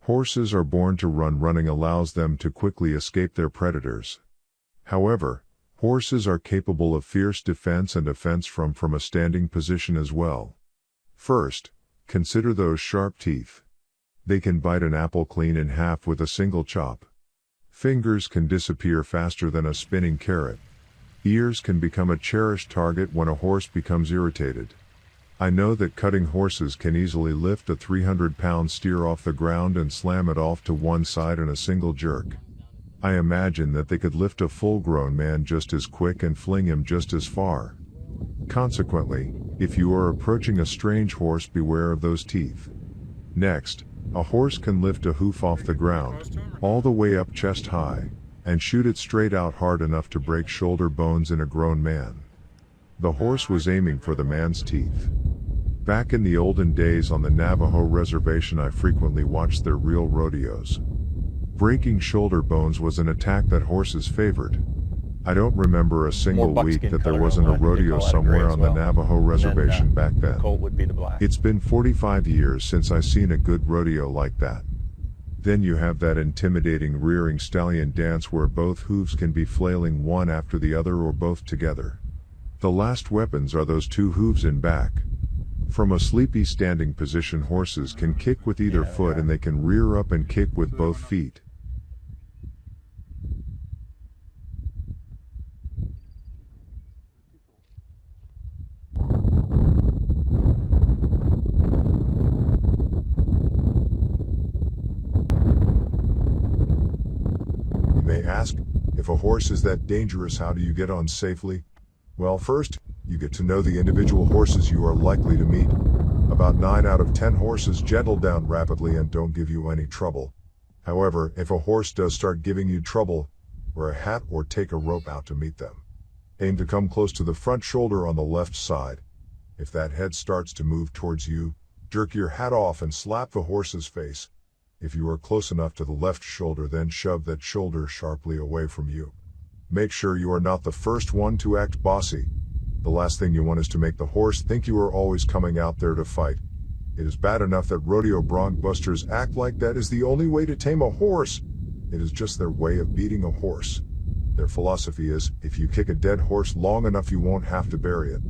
Horses are born to run. Running allows them to quickly escape their predators. However, horses are capable of fierce defense and offense from a standing position as well. First, consider those sharp teeth. They can bite an apple clean in half with a single chop. Fingers can disappear faster than a spinning carrot. Ears can become a cherished target when a horse becomes irritated. I know that cutting horses can easily lift a 300-pound steer off the ground and slam it off to one side in a single jerk. I imagine that they could lift a full-grown man just as quick and fling him just as far. Consequently, if you are approaching a strange horse, beware of those teeth. Next, a horse can lift a hoof off the ground, all the way up chest high, and shoot it straight out hard enough to break shoulder bones in a grown man. The horse was aiming for the man's teeth. Back in the olden days on the Navajo reservation, I frequently watched their real rodeos. Breaking shoulder bones was an attack that horses favored. I don't remember a single week that there wasn't a rodeo somewhere on the Navajo reservation back then. It's been 45 years since I seen a good rodeo like that. Then you have that intimidating rearing stallion dance where both hooves can be flailing one after the other or both together. The last weapons are those two hooves in back. From a sleepy standing position, horses can kick with either foot and they can rear up and kick with both feet. You may ask, if a horse is that dangerous, how do you get on safely? Well, first, you get to know the individual horses you are likely to meet. About 9 out of 10 horses gentle down rapidly and don't give you any trouble. However, if a horse does start giving you trouble, wear a hat or take a rope out to meet them. Aim to come close to the front shoulder on the left side. If that head starts to move towards you, jerk your hat off and slap the horse's face. If you are close enough to the left shoulder, then shove that shoulder sharply away from you. Make sure you are not the first one to act bossy. The last thing you want is to make the horse think you are always coming out there to fight. It is bad enough that rodeo bronc busters act like that is the only way to tame a horse. It is just their way of beating a horse. Their philosophy is, if you kick a dead horse long enough you won't have to bury it.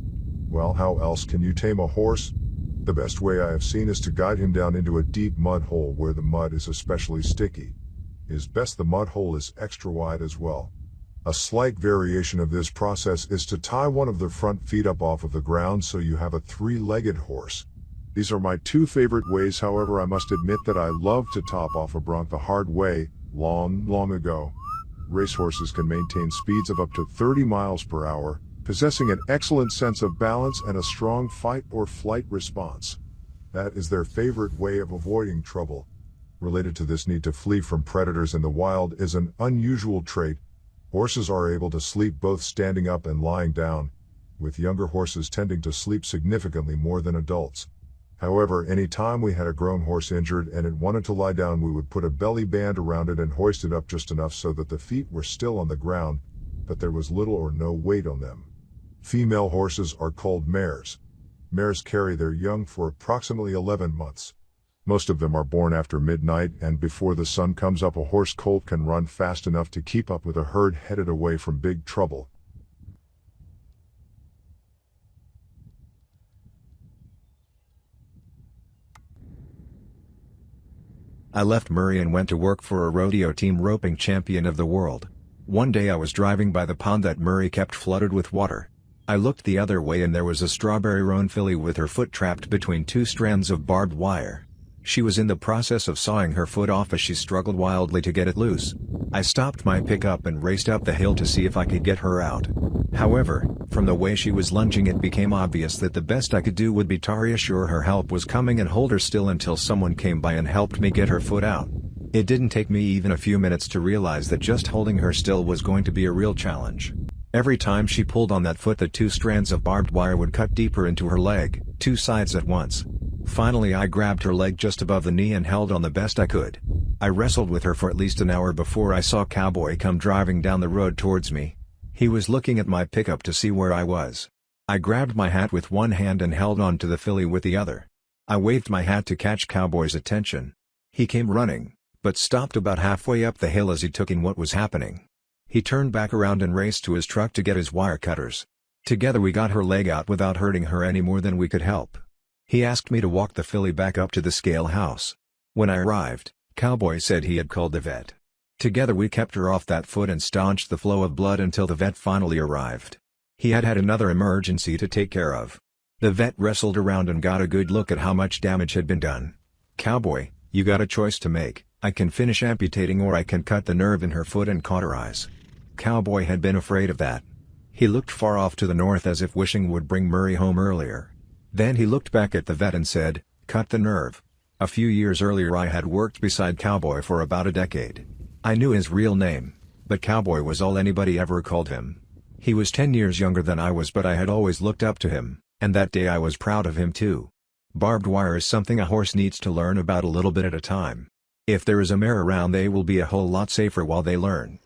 Well, how else can you tame a horse? The best way I have seen is to guide him down into a deep mud hole where the mud is especially sticky. It is best the mud hole is extra wide as well. A slight variation of this process is to tie one of the front feet up off of the ground so you have a three-legged horse. These are my two favorite ways. However, I must admit that I love to top off a bronc the hard way, long ago. Racehorses can maintain speeds of up to 30 miles per hour, possessing an excellent sense of balance and a strong fight or flight response. That is their favorite way of avoiding trouble. Related to this need to flee from predators in the wild is an unusual trait. Horses are able to sleep both standing up and lying down, with younger horses tending to sleep significantly more than adults. However, any time we had a grown horse injured and it wanted to lie down, we would put a belly band around it and hoist it up just enough so that the feet were still on the ground, but there was little or no weight on them. Female horses are called mares. Mares carry their young for approximately 11 months. Most of them are born after midnight, and before the sun comes up, a horse colt can run fast enough to keep up with a herd headed away from big trouble. I left Murray and went to work for a rodeo team roping champion of the world. One day I was driving by the pond that Murray kept flooded with water. I looked the other way and there was a strawberry roan filly with her foot trapped between two strands of barbed wire. She was in the process of sawing her foot off as she struggled wildly to get it loose. I stopped my pickup and raced up the hill to see if I could get her out. However, from the way she was lunging, it became obvious that the best I could do would be to reassure her help was coming and hold her still until someone came by and helped me get her foot out. It didn't take me even a few minutes to realize that just holding her still was going to be a real challenge. Every time she pulled on that foot, the two strands of barbed wire would cut deeper into her leg, two sides at once. Finally, I grabbed her leg just above the knee and held on the best I could. I wrestled with her for at least an hour before I saw Cowboy come driving down the road towards me. He was looking at my pickup to see where I was. I grabbed my hat with one hand and held on to the filly with the other. I waved my hat to catch Cowboy's attention. He came running, but stopped about halfway up the hill as he took in what was happening. He turned back around and raced to his truck to get his wire cutters. Together we got her leg out without hurting her any more than we could help. He asked me to walk the filly back up to the scale house. When I arrived, Cowboy said he had called the vet. Together we kept her off that foot and staunched the flow of blood until the vet finally arrived. He had another emergency to take care of. The vet wrestled around and got a good look at how much damage had been done. "Cowboy, you got a choice to make. I can finish amputating or I can cut the nerve in her foot and cauterize." Cowboy had been afraid of that. He looked far off to the north as if wishing would bring Murray home earlier. Then he looked back at the vet and said, "Cut the nerve." A few years earlier I had worked beside Cowboy for about a decade. I knew his real name, but Cowboy was all anybody ever called him. He was 10 years younger than I was, but I had always looked up to him, and that day I was proud of him too. Barbed wire is something a horse needs to learn about a little bit at a time. If there is a mare around, they will be a whole lot safer while they learn.